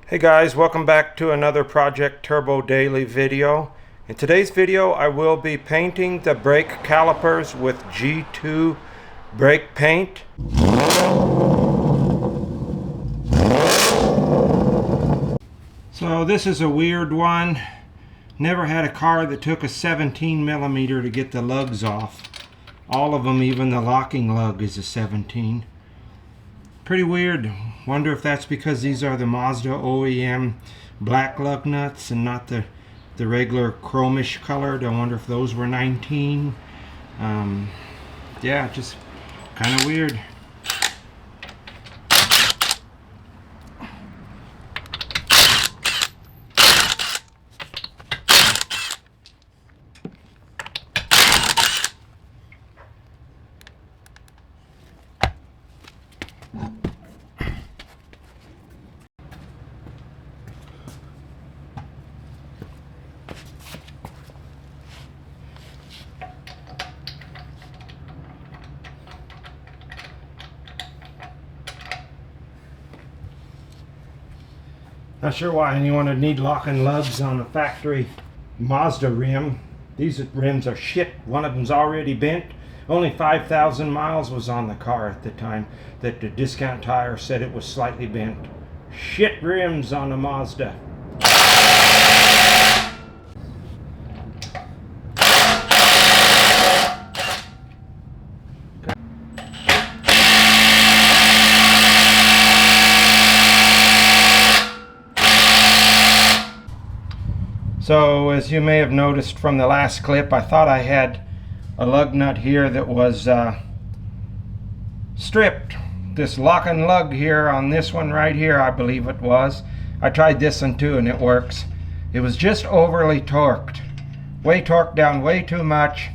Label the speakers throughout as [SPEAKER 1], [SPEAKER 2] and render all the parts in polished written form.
[SPEAKER 1] Hey guys, welcome back to another Project Turbo Daily video. In today's video I will be painting the brake calipers with G2 brake paint. So this is a weird one. Never had a car that took a 17mm to get the lugs off. All of them, even the locking lug, is a 17. Pretty weird. Wonder if that's because these are the Mazda OEM black lug nuts and not the regular chromish colored. I wonder if those were 19. Yeah, just kind of weird. Not sure why anyone would need locking lugs on a factory Mazda rim. These rims are shit. One of them's already bent. Only 5,000 miles was on the car at the time that the discount tire said it was slightly bent. Shit rims on a Mazda. So as you may have noticed from the last clip, I thought I had a lug nut here that was stripped. This locking lug here on this one right here, I believe it was. I tried this one too and it works. It was just overly torqued. Way torqued down way too much.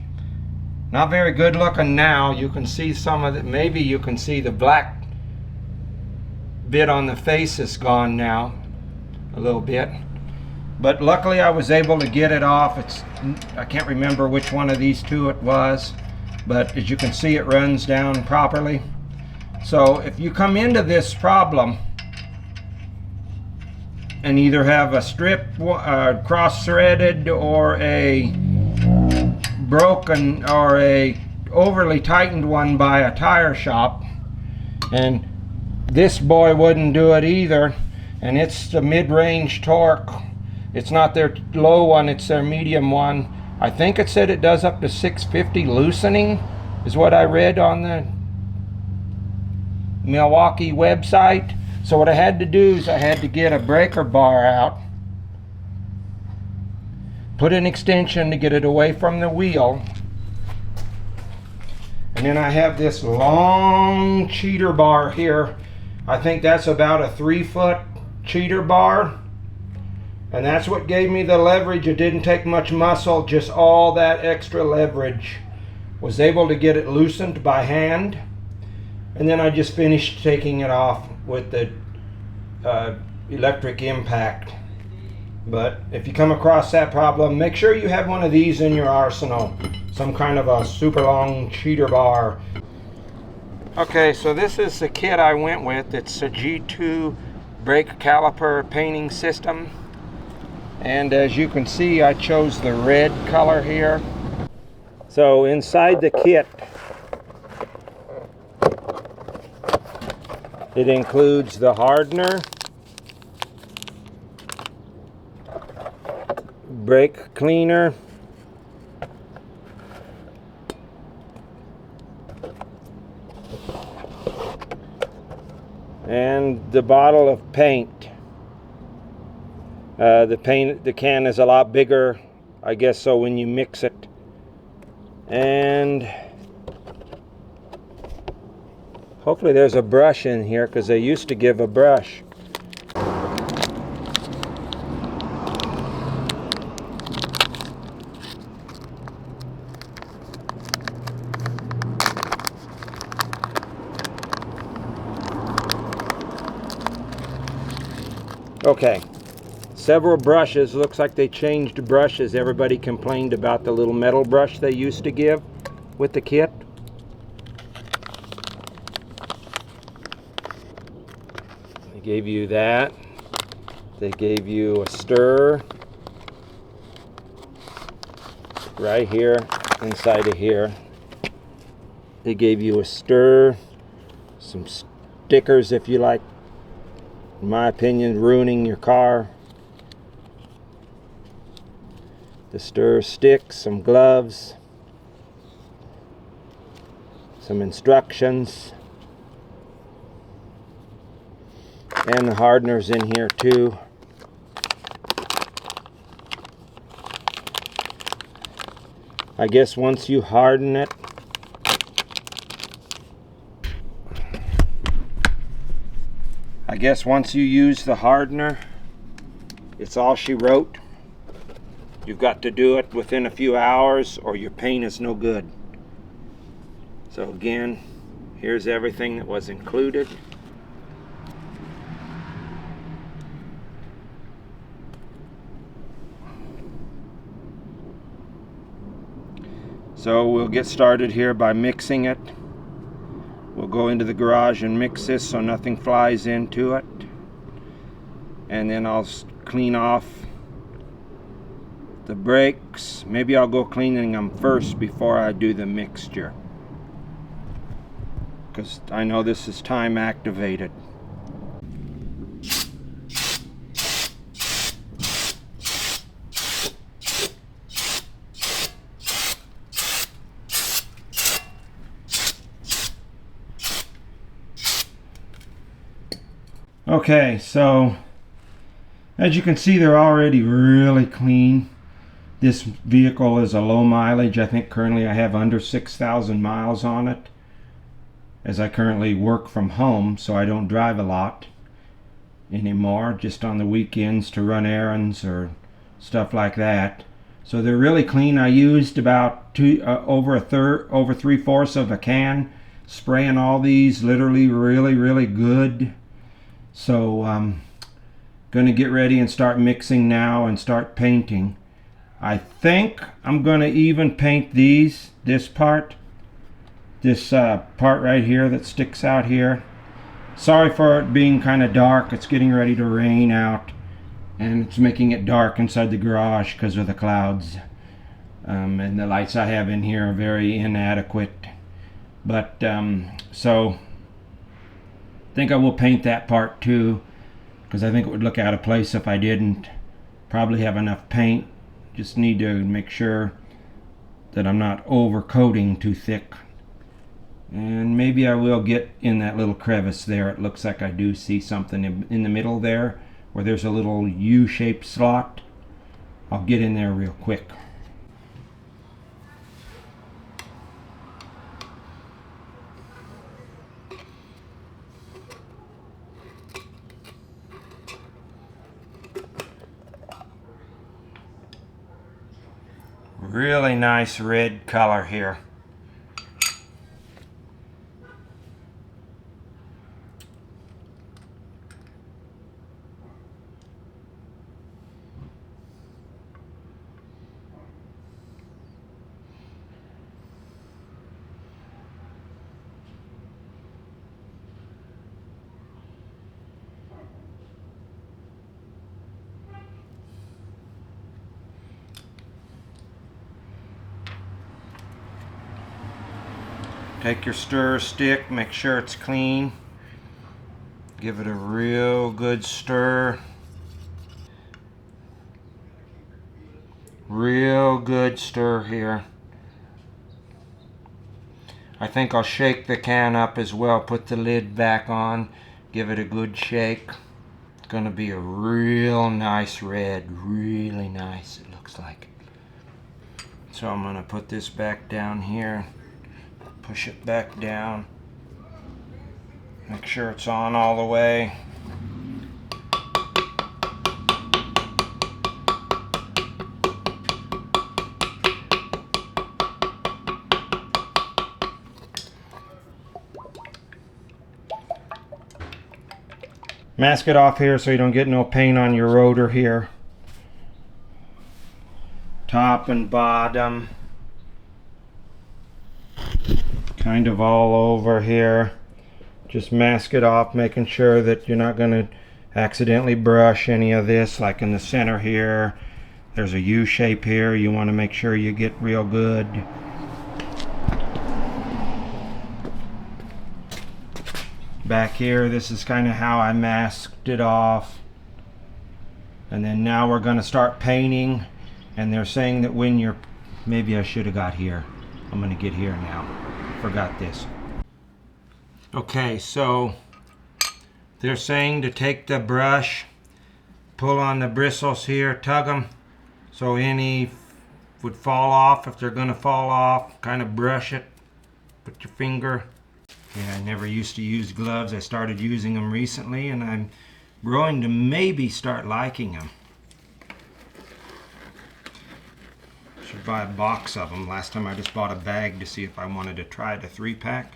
[SPEAKER 1] Not very good looking now. You can see some of it. Maybe you can see the black bit on the face is gone now. A little bit. But luckily I was able to get it off. I can't remember which one of these two it was, but as you can see it runs down properly. So if you come into this problem and either have a strip cross-threaded or a broken or a overly tightened one by a tire shop, and this boy wouldn't do it either, and it's the mid-range torque. It's not their low one, it's their medium one. I think it said it does up to 650 loosening, is what I read on the Milwaukee website. So what I had to do is I had to get a breaker bar out, put an extension to get it away from the wheel, and then I have this long cheater bar here. I think that's about a 3-foot cheater bar. And that's what gave me the leverage. It didn't take much muscle, just all that extra leverage. Was able to get it loosened by hand. And then I just finished taking it off with the electric impact. But if you come across that problem, make sure you have one of these in your arsenal. Some kind of a super long cheater bar. Okay, so this is the kit I went with. It's a G2 brake caliper painting system. And as you can see, I chose the red color here. So inside the kit, it includes the hardener, brake cleaner, and the bottle of paint. The can is a lot bigger, I guess, so when you mix it. And hopefully there's a brush in here, because they used to give a brush. Okay. Several brushes. Looks like they changed brushes. Everybody complained about the little metal brush they used to give with the kit. They gave you that. They gave you a stir right here inside of here. They gave you a stir, some stickers if you like, in my opinion, ruining your car. The stir stick, some gloves, some instructions, and the hardener's in here too. I guess once you harden it, once you use the hardener, it's all she wrote. You've got to do it within a few hours or your paint is no good. So again, here's everything that was included. So we'll get started here by mixing it. We'll go into the garage and mix this so nothing flies into it. And then I'll clean off the brakes. Maybe I'll go cleaning them first before I do the mixture, because I know this is time activated. Okay, so as you can see, they're already really clean. This vehicle is a low mileage. I think currently I have under 6,000 miles on it, as I currently work from home, so I don't drive a lot anymore, just on the weekends to run errands or stuff like that. So they're really clean. I used about over 3/4 of a can, spraying all these, literally really good. So I'm going to get ready and start mixing now and start painting. I think I'm going to even paint this part right here that sticks out here. Sorry for it being kind of dark. It's getting ready to rain out and it's making it dark inside the garage because of the clouds. And the lights I have in here are very inadequate. But so I think I will paint that part too, because I think it would look out of place if I didn't. Probably have enough paint. Just need to make sure that I'm not overcoating too thick. And maybe I will get in that little crevice there. It looks like I do see something in the middle there where there's a little U-shaped slot. I'll get in there real quick. Really nice red color here. Take your stir stick, make sure it's clean. Give it a real good stir. Real good stir here. I think I'll shake the can up as well, put the lid back on, give it a good shake. It's gonna be a real nice red, really nice it looks like. So I'm gonna put this back down here. Push it back down. Make sure it's on all the way. Mask it off here so you don't get no paint on your rotor here. Top and bottom. Kind of all over here. Just mask it off, making sure that you're not going to accidentally brush any of this, like in the center here. There's a U shape here. You want to make sure you get real good. Back here, this is kind of how I masked it off. And then now we're going to start painting. And they're saying that when you're... Maybe I should have got here. I'm going to get here now. Forgot this. Okay, so they're saying to take the brush, pull on the bristles here, tug them so any would fall off. If they're going to fall off, kind of brush it with your finger. Yeah, I never used to use gloves. I started using them recently, and I'm growing to maybe start liking them. Should buy a box of them. Last time I just bought a bag to see if I wanted to try the 3-pack.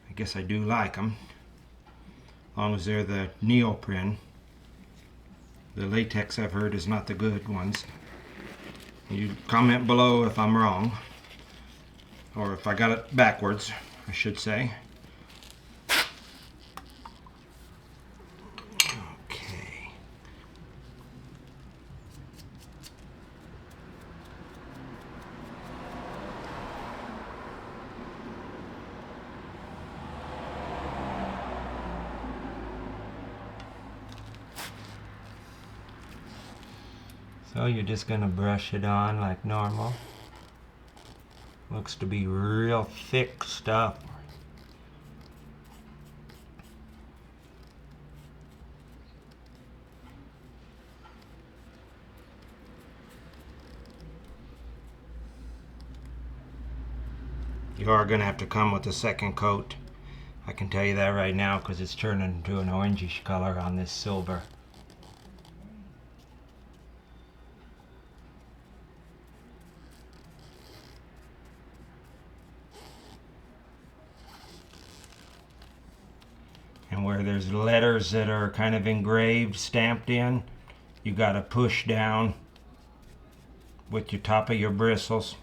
[SPEAKER 1] I guess I do like them, as long as they're the neoprene. The latex, I've heard, is not the good ones. You comment below if I'm wrong, or if I got it backwards, I should say. Okay. So you're just going to brush it on like normal. Looks to be real thick stuff. You are going to have to come with a second coat. I can tell you that right now, because it's turning into an orangish color on this silver. And where there's letters that are kind of engraved, stamped in, you got to push down with your top of your bristles.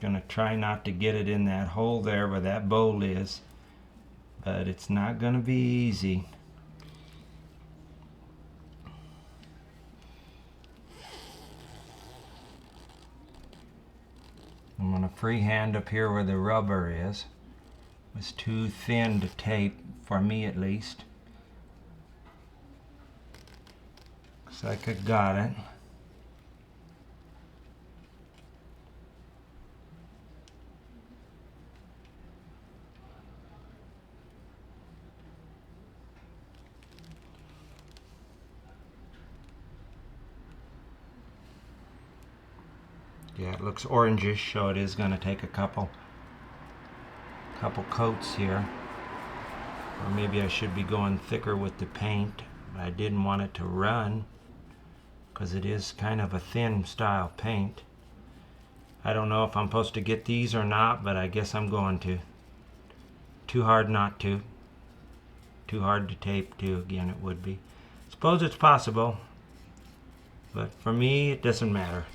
[SPEAKER 1] Gonna try not to get it in that hole there where that bowl is, but it's not gonna be easy. I'm gonna freehand up here where the rubber is. It's too thin to tape, for me at least. Looks like I got it. Yeah, it looks orangish, so it is going to take a couple coats here. Or maybe I should be going thicker with the paint. I didn't want it to run, because it is kind of a thin style paint. I don't know if I'm supposed to get these or not, but I guess I'm going to. Too hard not to. Too hard to tape too, again it would be. Suppose it's possible, but for me it doesn't matter.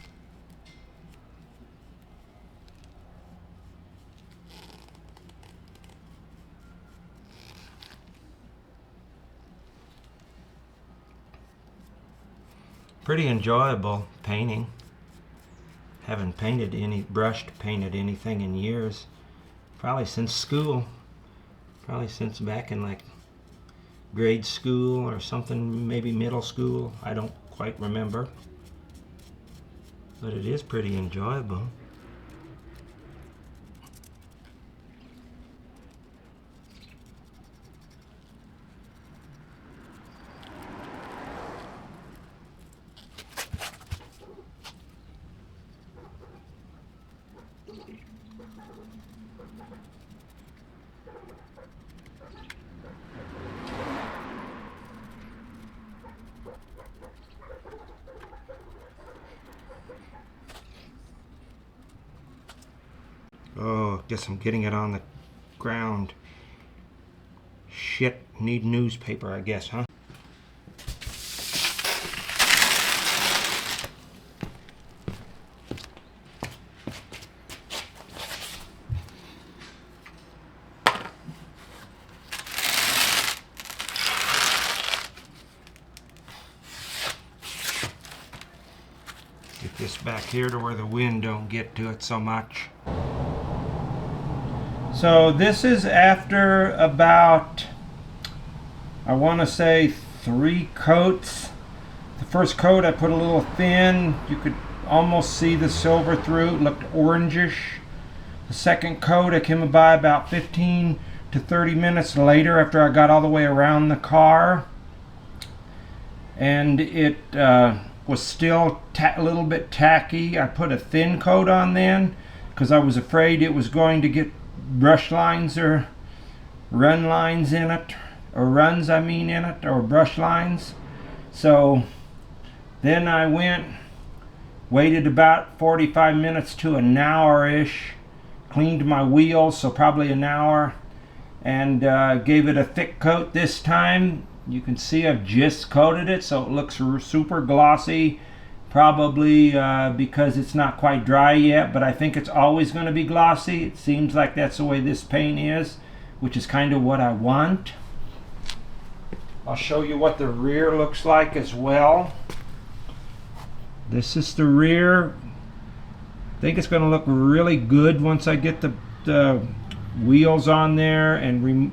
[SPEAKER 1] Pretty enjoyable painting. Haven't brushed painted anything in years. Probably since school. Probably since back in like grade school or something, maybe middle school. I don't quite remember. But it is pretty enjoyable. Oh, guess I'm getting it on the ground. Shit, need newspaper, I guess, huh? back here to where the wind don't get to it so much. So this is after about, I want to say 3 coats. The first coat I put a little thin. You could almost see the silver through. It looked orangish. The second coat I came by about 15 to 30 minutes later after I got all the way around the car. And it was still a little bit tacky. I put a thin coat on then because I was afraid it was going to get brush lines or run lines in it, or runs I mean in it, or brush lines. So then I waited about 45 minutes to an hour-ish, cleaned my wheels, so probably an hour, and gave it a thick coat this time. You can see I've just coated it, so it looks super glossy, probably because it's not quite dry yet, but I think it's always going to be glossy. It seems like that's the way this paint is, which is kind of what I want. I'll show you what the rear looks like as well. This is the rear. I think it's going to look really good once I get the wheels on there and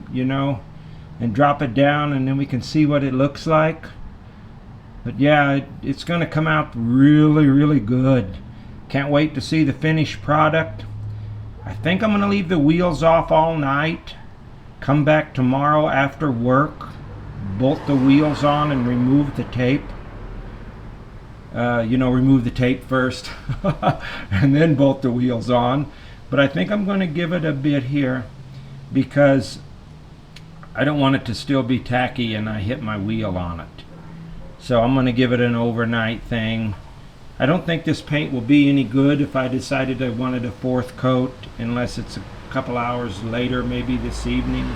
[SPEAKER 1] and drop it down, and then we can see what it looks like. But yeah, it's going to come out really good. Can't wait to see the finished product. I think I'm going to leave the wheels off all night, come back tomorrow after work, bolt the wheels on and remove the tape. Remove the tape first and then bolt the wheels on. But I think I'm going to give it a bit here because I don't want it to still be tacky and I hit my wheel on it. So I'm going to give it an overnight thing. I don't think this paint will be any good if I decided I wanted a 4th coat, unless it's a couple hours later, maybe this evening.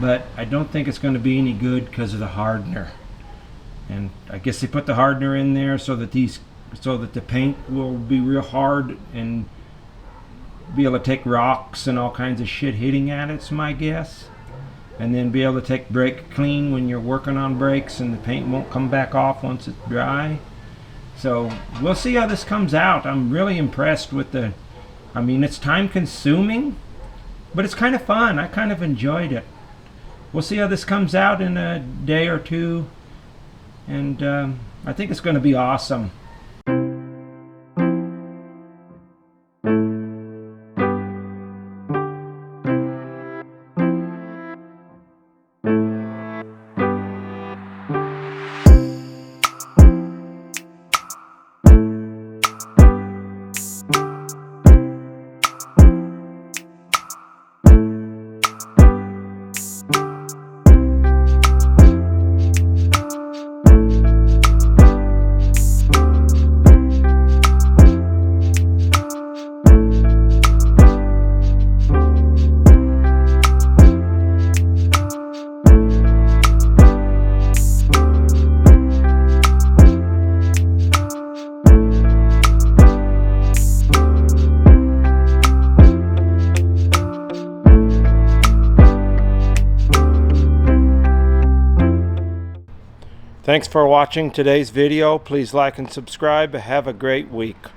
[SPEAKER 1] But I don't think it's going to be any good because of the hardener. And I guess they put the hardener in there so that the paint will be real hard and be able to take rocks and all kinds of shit hitting at it's my guess. And then be able to take brake clean when you're working on brakes, and the paint won't come back off once it's dry. So we'll see how this comes out. I'm really impressed with it's time consuming, but it's kind of fun. I kind of enjoyed it. We'll see how this comes out in a day or two, and I think it's going to be awesome. Thanks for watching today's video. Please like and subscribe. Have a great week.